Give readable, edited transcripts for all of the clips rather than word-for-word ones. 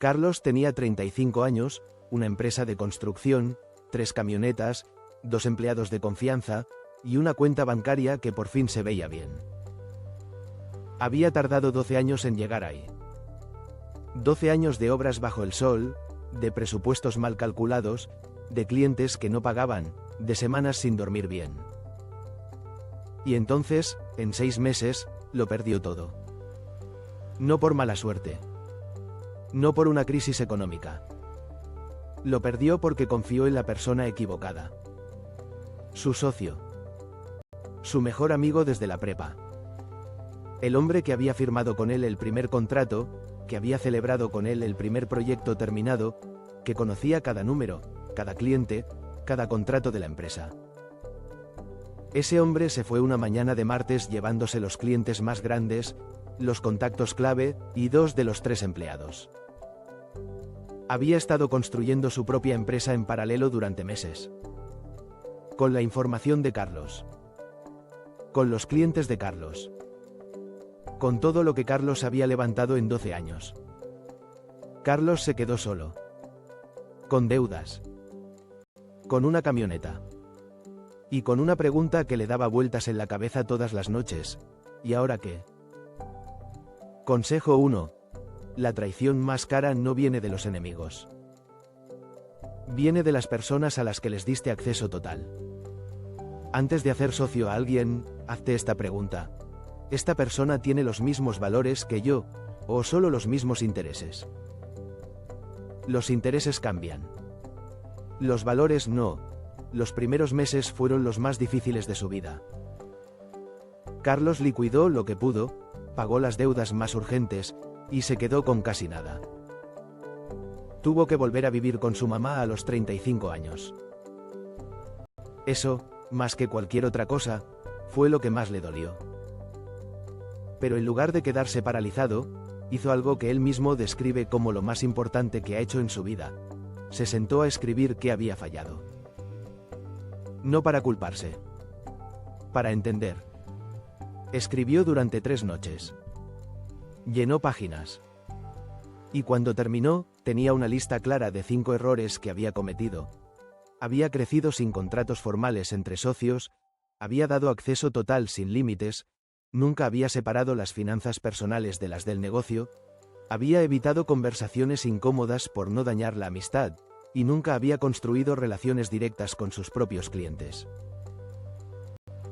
Carlos tenía 35 años, una empresa de construcción, 3 camionetas, 2 empleados de confianza, y una cuenta bancaria que por fin se veía bien. Había tardado 12 años en llegar ahí. 12 años de obras bajo el sol, de presupuestos mal calculados, de clientes que no pagaban, de semanas sin dormir bien. Y entonces, en 6 meses, lo perdió todo. No por mala suerte. No por una crisis económica. Lo perdió porque confió en la persona equivocada. Su socio. Su mejor amigo desde la prepa. El hombre que había firmado con él el primer contrato, que había celebrado con él el primer proyecto terminado, que conocía cada número, cada cliente, cada contrato de la empresa. Ese hombre se fue una mañana de martes llevándose los clientes más grandes, los contactos clave y 2 de los 3 empleados. Había estado construyendo su propia empresa en paralelo durante meses. Con la información de Carlos. Con los clientes de Carlos. Con todo lo que Carlos había levantado en 12 años. Carlos se quedó solo. Con deudas. Con una camioneta. Y con una pregunta que le daba vueltas en la cabeza todas las noches. ¿Y ahora qué? Consejo 1. La traición más cara no viene de los enemigos. Viene de las personas a las que les diste acceso total. Antes de hacer socio a alguien, hazte esta pregunta. ¿Esta persona tiene los mismos valores que yo, o solo los mismos intereses? Los intereses cambian. Los valores no. Los primeros meses fueron los más difíciles de su vida. Carlos liquidó lo que pudo, pagó las deudas más urgentes, y se quedó con casi nada. Tuvo que volver a vivir con su mamá a los 35 años. Eso, más que cualquier otra cosa, fue lo que más le dolió. Pero en lugar de quedarse paralizado, hizo algo que él mismo describe como lo más importante que ha hecho en su vida. Se sentó a escribir qué había fallado. No para culparse. Para entender. Escribió durante 3 noches. Llenó páginas. Y cuando terminó, tenía una lista clara de 5 errores que había cometido. Había crecido sin contratos formales entre socios, había dado acceso total sin límites, nunca había separado las finanzas personales de las del negocio, había evitado conversaciones incómodas por no dañar la amistad, y nunca había construido relaciones directas con sus propios clientes.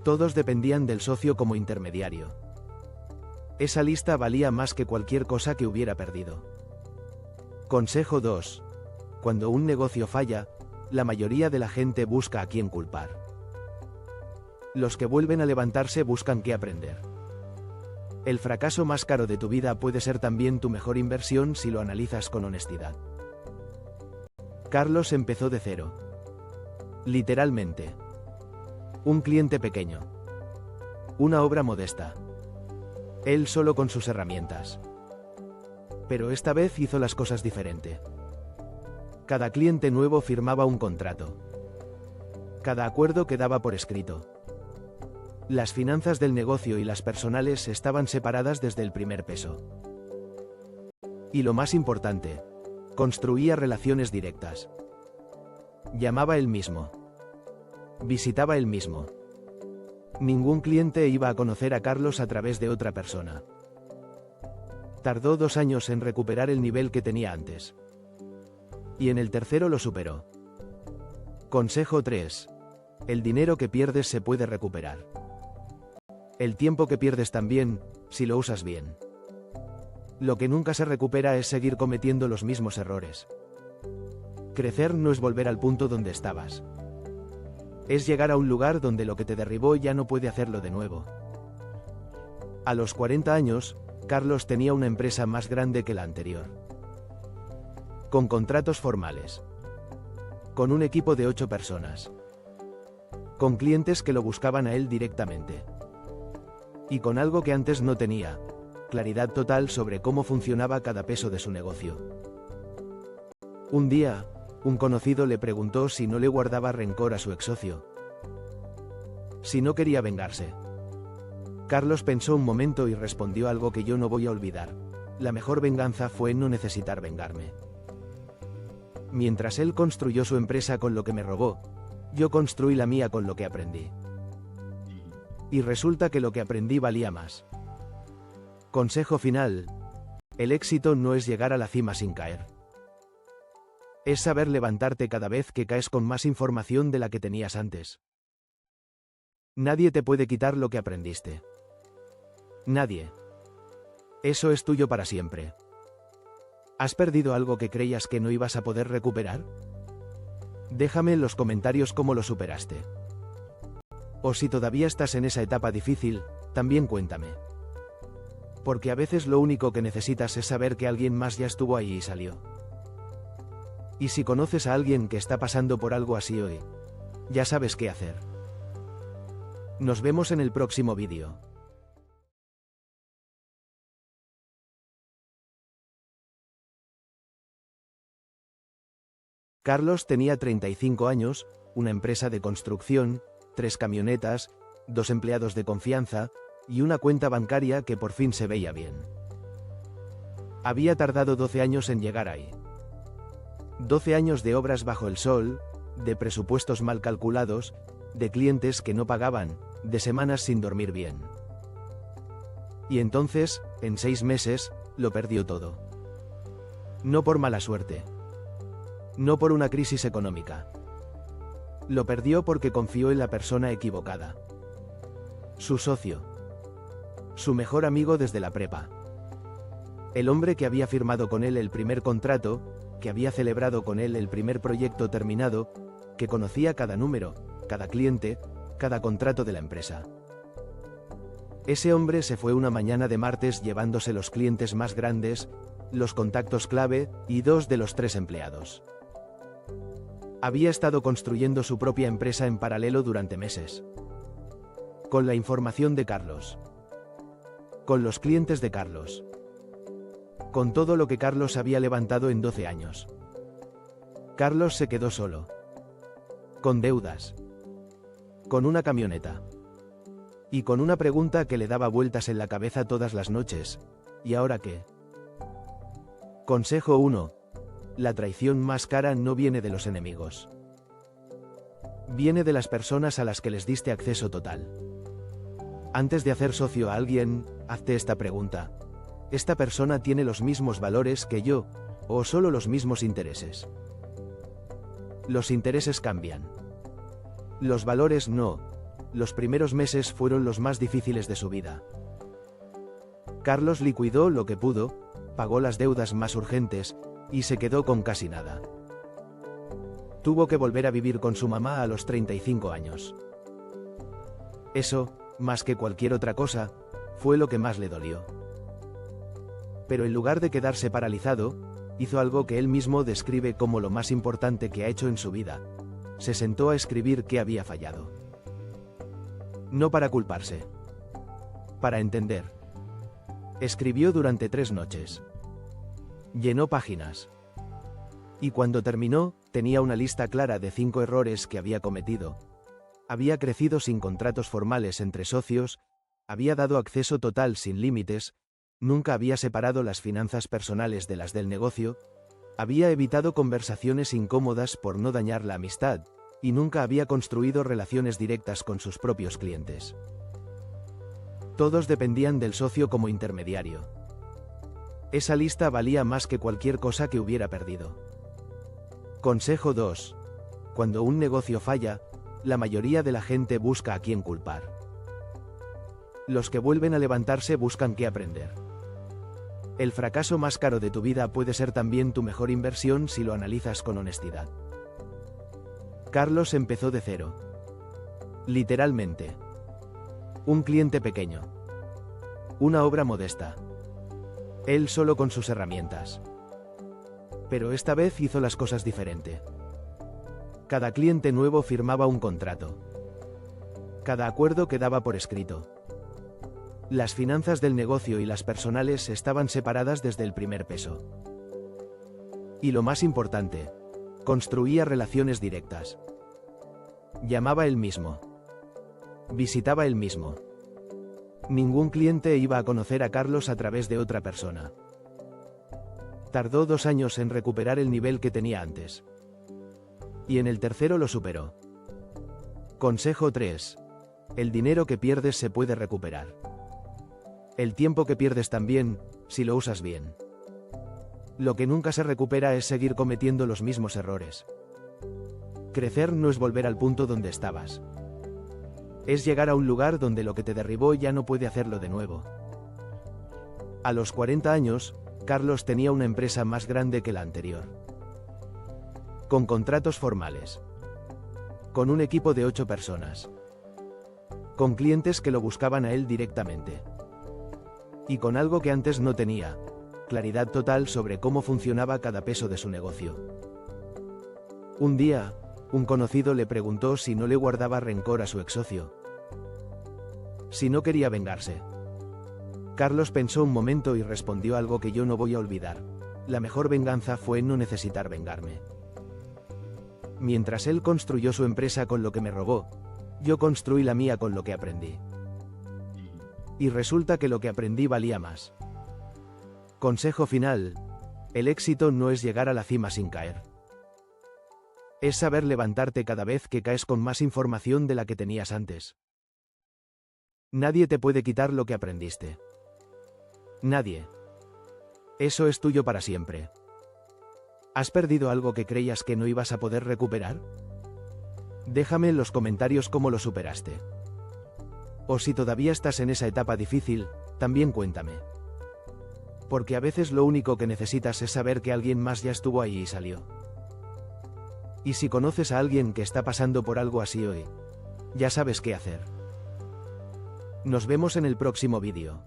Todos dependían del socio como intermediario. Esa lista valía más que cualquier cosa que hubiera perdido. Consejo 2. Cuando un negocio falla, la mayoría de la gente busca a quién culpar. Los que vuelven a levantarse buscan qué aprender. El fracaso más caro de tu vida puede ser también tu mejor inversión si lo analizas con honestidad. Carlos empezó de cero. Literalmente. Un cliente pequeño. Una obra modesta. Él solo con sus herramientas. Pero esta vez hizo las cosas diferente. Cada cliente nuevo firmaba un contrato. Cada acuerdo quedaba por escrito. Las finanzas del negocio y las personales estaban separadas desde el primer peso. Y lo más importante, construía relaciones directas. Llamaba él mismo. Visitaba él mismo. Ningún cliente iba a conocer a Carlos a través de otra persona. Tardó 2 años en recuperar el nivel que tenía antes. Y en el tercero lo superó. Consejo 3. El dinero que pierdes se puede recuperar. El tiempo que pierdes también, si lo usas bien. Lo que nunca se recupera es seguir cometiendo los mismos errores. Crecer no es volver al punto donde estabas. Es llegar a un lugar donde lo que te derribó ya no puede hacerlo de nuevo. A los 40 años, Carlos tenía una empresa más grande que la anterior. Con contratos formales. Con un equipo de 8 personas. Con clientes que lo buscaban a él directamente. Y con algo que antes no tenía, claridad total sobre cómo funcionaba cada peso de su negocio. Un día, un conocido le preguntó si no le guardaba rencor a su exsocio. Si no quería vengarse. Carlos pensó un momento y respondió algo que yo no voy a olvidar. la mejor venganza fue no necesitar vengarme. Mientras él construyó su empresa con lo que me robó, yo construí la mía con lo que aprendí. Y resulta que lo que aprendí valía más. Consejo final: el éxito no es llegar a la cima sin caer. Es saber levantarte cada vez que caes con más información de la que tenías antes. Nadie te puede quitar lo que aprendiste. Nadie. Eso es tuyo para siempre. ¿Has perdido algo que creías que no ibas a poder recuperar? Déjame en los comentarios cómo lo superaste. O si todavía estás en esa etapa difícil, también cuéntame. Porque a veces lo único que necesitas es saber que alguien más ya estuvo ahí y salió. Y si conoces a alguien que está pasando por algo así hoy, ya sabes qué hacer. Nos vemos en el próximo vídeo. Carlos tenía 35 años, una empresa de construcción, 3 camionetas, 2 empleados de confianza, y una cuenta bancaria que por fin se veía bien. Había tardado 12 años en llegar ahí. 12 años de obras bajo el sol, de presupuestos mal calculados, de clientes que no pagaban, de semanas sin dormir bien. Y entonces, en 6 meses, lo perdió todo. No por mala suerte. No por una crisis económica. Lo perdió porque confió en la persona equivocada. Su socio. Su mejor amigo desde la prepa. El hombre que había firmado con él el primer contrato, que había celebrado con él el primer proyecto terminado, que conocía cada número, cada cliente, cada contrato de la empresa. Ese hombre se fue una mañana de martes llevándose los clientes más grandes, los contactos clave y 2 de los 3 empleados. Había estado construyendo su propia empresa en paralelo durante meses. Con la información de Carlos. Con los clientes de Carlos. Con todo lo que Carlos había levantado en 12 años. Carlos se quedó solo. Con deudas. Con una camioneta. Y con una pregunta que le daba vueltas en la cabeza todas las noches. ¿Y ahora qué? Consejo 1. La traición más cara no viene de los enemigos. Viene de las personas a las que les diste acceso total. Antes de hacer socio a alguien, hazte esta pregunta. ¿Esta persona tiene los mismos valores que yo, o solo los mismos intereses? Los intereses cambian. Los valores no. Los primeros meses fueron los más difíciles de su vida. Carlos liquidó lo que pudo, pagó las deudas más urgentes, y se quedó con casi nada. Tuvo que volver a vivir con su mamá a los 35 años. Eso, más que cualquier otra cosa, fue lo que más le dolió. Pero en lugar de quedarse paralizado, hizo algo que él mismo describe como lo más importante que ha hecho en su vida. Se sentó a escribir qué había fallado. No para culparse. Para entender. Escribió durante 3 noches. Llenó páginas. Y cuando terminó, tenía una lista clara de 5 errores que había cometido. Había crecido sin contratos formales entre socios, había dado acceso total sin límites, nunca había separado las finanzas personales de las del negocio, había evitado conversaciones incómodas por no dañar la amistad, y nunca había construido relaciones directas con sus propios clientes. Todos dependían del socio como intermediario. Esa lista valía más que cualquier cosa que hubiera perdido. Consejo 2. Cuando un negocio falla, la mayoría de la gente busca a quién culpar. Los que vuelven a levantarse buscan qué aprender. El fracaso más caro de tu vida puede ser también tu mejor inversión si lo analizas con honestidad. Carlos empezó de cero. Literalmente. Un cliente pequeño. Una obra modesta. Él solo con sus herramientas. Pero esta vez hizo las cosas diferente. Cada cliente nuevo firmaba un contrato. Cada acuerdo quedaba por escrito. Las finanzas del negocio y las personales estaban separadas desde el primer peso. Y lo más importante, construía relaciones directas. Llamaba él mismo. Visitaba él mismo. Ningún cliente iba a conocer a Carlos a través de otra persona. Tardó 2 años en recuperar el nivel que tenía antes. Y en el tercero lo superó. Consejo 3. El dinero que pierdes se puede recuperar. El tiempo que pierdes también, si lo usas bien. Lo que nunca se recupera es seguir cometiendo los mismos errores. Crecer no es volver al punto donde estabas. Es llegar a un lugar donde lo que te derribó ya no puede hacerlo de nuevo. A los 40 años, Carlos tenía una empresa más grande que la anterior. Con contratos formales. Con un equipo de 8 personas. Con clientes que lo buscaban a él directamente. Y con algo que antes no tenía: claridad total sobre cómo funcionaba cada peso de su negocio. Un día, un conocido le preguntó si no le guardaba rencor a su exsocio. Si no quería vengarse. Carlos pensó un momento y respondió algo que yo no voy a olvidar: la mejor venganza fue no necesitar vengarme. Mientras él construyó su empresa con lo que me robó, yo construí la mía con lo que aprendí. Y resulta que lo que aprendí valía más. Consejo final: el éxito no es llegar a la cima sin caer. Es saber levantarte cada vez que caes con más información de la que tenías antes. Nadie te puede quitar lo que aprendiste. Nadie. Eso es tuyo para siempre. ¿Has perdido algo que creías que no ibas a poder recuperar? Déjame en los comentarios cómo lo superaste. O si todavía estás en esa etapa difícil, también cuéntame. Porque a veces lo único que necesitas es saber que alguien más ya estuvo ahí y salió. Y si conoces a alguien que está pasando por algo así hoy, ya sabes qué hacer. Nos vemos en el próximo vídeo.